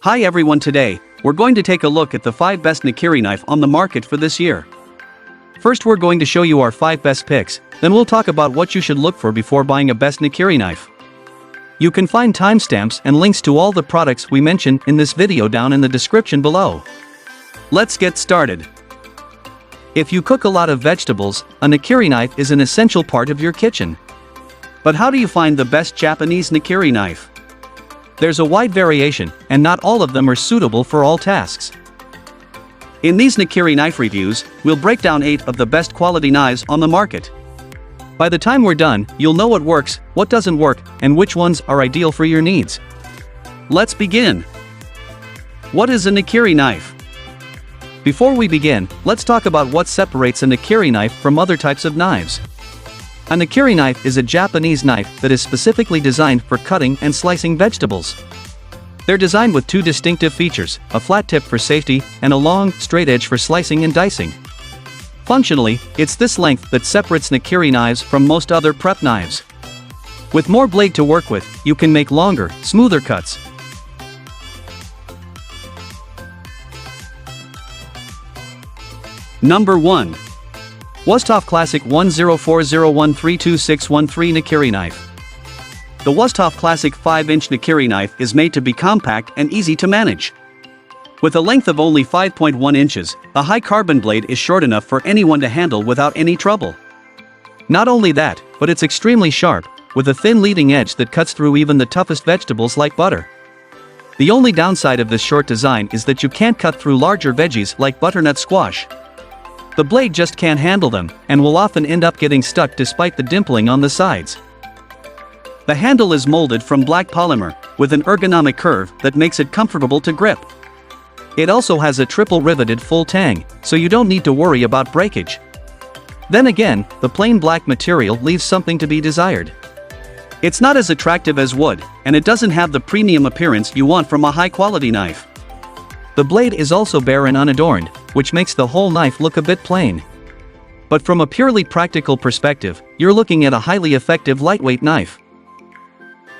Hi everyone, today, we're going to take a look at the 5 best Nakiri knife on the market for this year. First we're going to show you our 5 best picks, then we'll talk about what you should look for before buying a best Nakiri knife. You can find timestamps and links to all the products we mention in this video down in the description below. Let's get started. If you cook a lot of vegetables, a Nakiri knife is an essential part of your kitchen. But how do you find the best Japanese Nakiri knife? There's a wide variation, and not all of them are suitable for all tasks. In these Nakiri knife reviews, we'll break down 8 of the best quality knives on the market. By the time we're done, you'll know what works, what doesn't work, and which ones are ideal for your needs. Let's begin. What is a Nakiri knife? Before we begin, let's talk about what separates a Nakiri knife from other types of knives. A Nakiri knife is a Japanese knife that is specifically designed for cutting and slicing vegetables. They're designed with 2 distinctive features, a flat tip for safety and a long, straight edge for slicing and dicing. Functionally, it's this length that separates Nakiri knives from most other prep knives. With more blade to work with, you can make longer, smoother cuts. Number 1. Wusthof Classic 1040132613 Nakiri Knife. The Wusthof Classic 5-inch Nakiri knife is made to be compact and easy to manage. With a length of only 5.1 inches, a high-carbon blade is short enough for anyone to handle without any trouble. Not only that, but it's extremely sharp, with a thin leading edge that cuts through even the toughest vegetables like butter. The only downside of this short design is that you can't cut through larger veggies like butternut squash. The blade just can't handle them, and will often end up getting stuck despite the dimpling on the sides. The handle is molded from black polymer, with an ergonomic curve that makes it comfortable to grip. It also has a triple riveted full tang, so you don't need to worry about breakage. Then again, the plain black material leaves something to be desired. It's not as attractive as wood, and it doesn't have the premium appearance you want from a high-quality knife. The blade is also bare and unadorned, which makes the whole knife look a bit plain. But from a purely practical perspective, you're looking at a highly effective lightweight knife.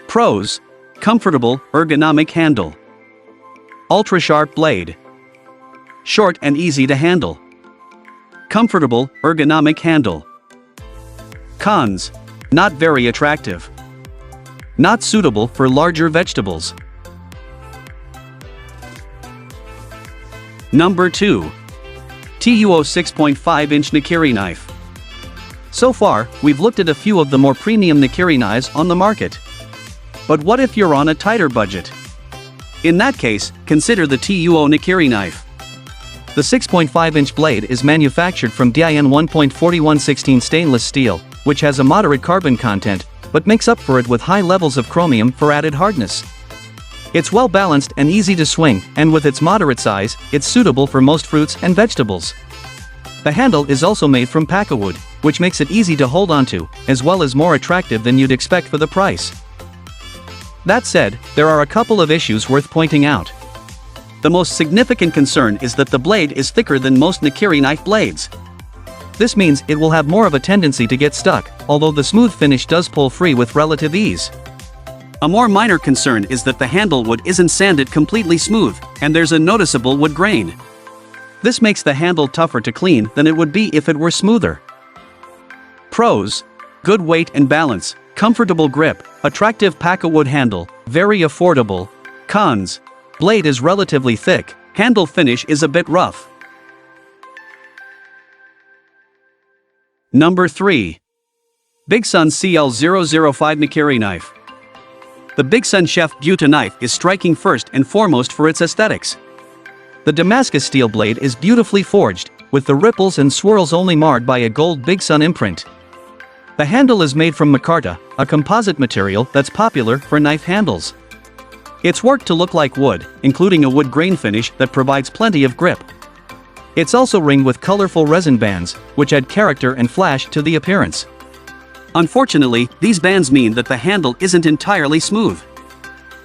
Pros: comfortable, ergonomic handle. Ultra-sharp blade. Short and easy to handle. Comfortable, ergonomic handle. Cons: not very attractive. Not suitable for larger vegetables. Number 2. TUO 6.5-inch Nakiri knife. So far, we've looked at a few of the more premium Nakiri knives on the market. But what if you're on a tighter budget? In that case, consider the TUO Nakiri knife. The 6.5-inch blade is manufactured from DIN 1.4116 stainless steel, which has a moderate carbon content, but makes up for it with high levels of chromium for added hardness. It's well balanced and easy to swing, and with its moderate size, it's suitable for most fruits and vegetables. The handle is also made from pakkawood, which makes it easy to hold onto, as well as more attractive than you'd expect for the price. That said, there are a couple of issues worth pointing out. The most significant concern is that the blade is thicker than most Nakiri knife blades. This means it will have more of a tendency to get stuck, although the smooth finish does pull free with relative ease. A more minor concern is that the handle wood isn't sanded completely smooth, and there's a noticeable wood grain. This makes the handle tougher to clean than it would be if it were smoother. Pros: good weight and balance, comfortable grip, attractive pakkawood handle, very affordable. Cons: blade is relatively thick, handle finish is a bit rough. Number 3. Bigsun CL005 Nakiri Knife. The Bigsun Chef Buta knife is striking first and foremost for its aesthetics. The Damascus steel blade is beautifully forged, with the ripples and swirls only marred by a gold Bigsun imprint. The handle is made from micarta, a composite material that's popular for knife handles. It's worked to look like wood, including a wood grain finish that provides plenty of grip. It's also ringed with colorful resin bands, which add character and flash to the appearance. Unfortunately, these bands mean that the handle isn't entirely smooth.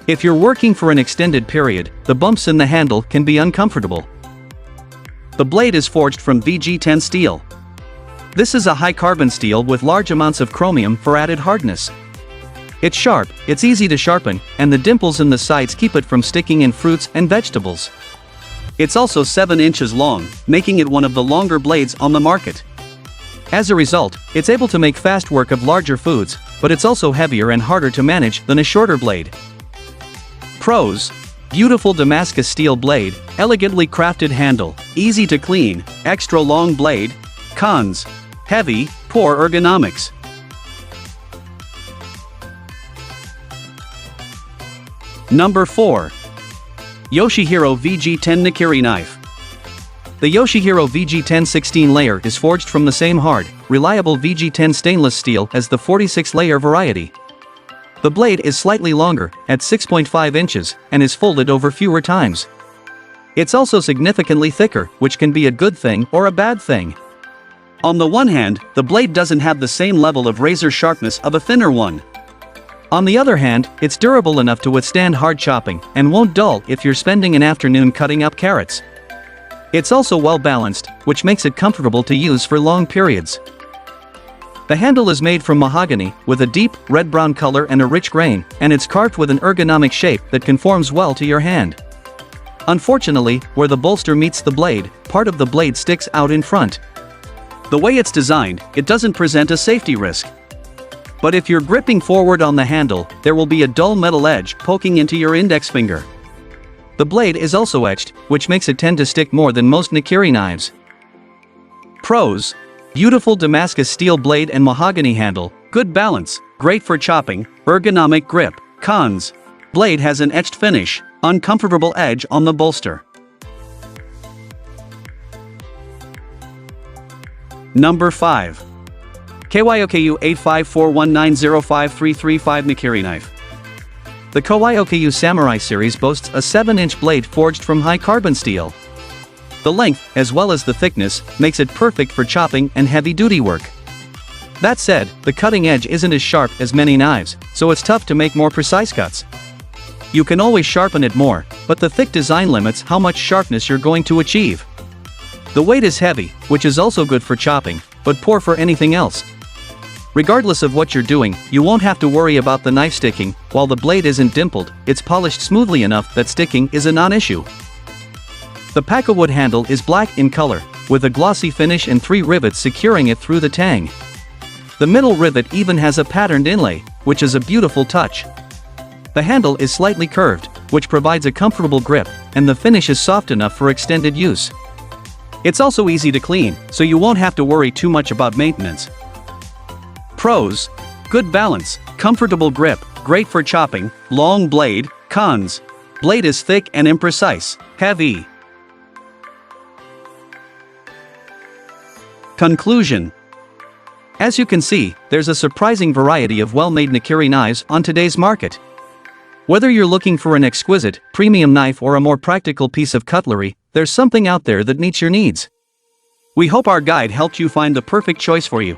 If you're working for an extended period, the bumps in the handle can be uncomfortable. The blade is forged from VG-10 steel. This is a high-carbon steel with large amounts of chromium for added hardness. It's sharp, it's easy to sharpen, and the dimples in the sides keep it from sticking in fruits and vegetables. It's also 7 inches long, making it one of the longer blades on the market. As a result, it's able to make fast work of larger foods, but it's also heavier and harder to manage than a shorter blade. Pros: beautiful Damascus steel blade, elegantly crafted handle, easy to clean, extra long blade. Cons: heavy, poor ergonomics. Number 4. Yoshihiro VG-10 Nakiri Knife. The Yoshihiro VG-10 16-layer is forged from the same hard, reliable VG-10 stainless steel as the 46-layer variety. The blade is slightly longer, at 6.5 inches, and is folded over fewer times. It's also significantly thicker, which can be a good thing or a bad thing. On the one hand, the blade doesn't have the same level of razor sharpness of a thinner one. On the other hand, it's durable enough to withstand hard chopping, and won't dull if you're spending an afternoon cutting up carrots. It's also well balanced, which makes it comfortable to use for long periods. The handle is made from mahogany, with a deep, red-brown color and a rich grain, and it's carved with an ergonomic shape that conforms well to your hand. Unfortunately, where the bolster meets the blade, part of the blade sticks out in front. The way it's designed, it doesn't present a safety risk. But if you're gripping forward on the handle, there will be a dull metal edge poking into your index finger. The blade is also etched, which makes it tend to stick more than most Nakiri knives. Pros: beautiful Damascus steel blade and mahogany handle, good balance, great for chopping, ergonomic grip. Cons: blade has an etched finish, uncomfortable edge on the bolster. Number 5. KYOKU 85419053335 Nakiri Knife. The KYOKU Samurai series boasts a 7-inch blade forged from high carbon steel. The length, as well as the thickness, makes it perfect for chopping and heavy-duty work. That said, the cutting edge isn't as sharp as many knives, so it's tough to make more precise cuts. You can always sharpen it more, but the thick design limits how much sharpness you're going to achieve. The weight is heavy, which is also good for chopping, but poor for anything else. Regardless of what you're doing, you won't have to worry about the knife sticking. While the blade isn't dimpled, it's polished smoothly enough that sticking is a non-issue. The Pakawood handle is black in color, with a glossy finish and 3 rivets securing it through the tang. The middle rivet even has a patterned inlay, which is a beautiful touch. The handle is slightly curved, which provides a comfortable grip, and the finish is soft enough for extended use. It's also easy to clean, so you won't have to worry too much about maintenance. Pros: good balance, comfortable grip, great for chopping, long blade. Cons: blade is thick and imprecise, heavy. Conclusion: as you can see, there's a surprising variety of well-made Nakiri knives on today's market. Whether you're looking for an exquisite, premium knife or a more practical piece of cutlery, there's something out there that meets your needs. We hope our guide helped you find the perfect choice for you.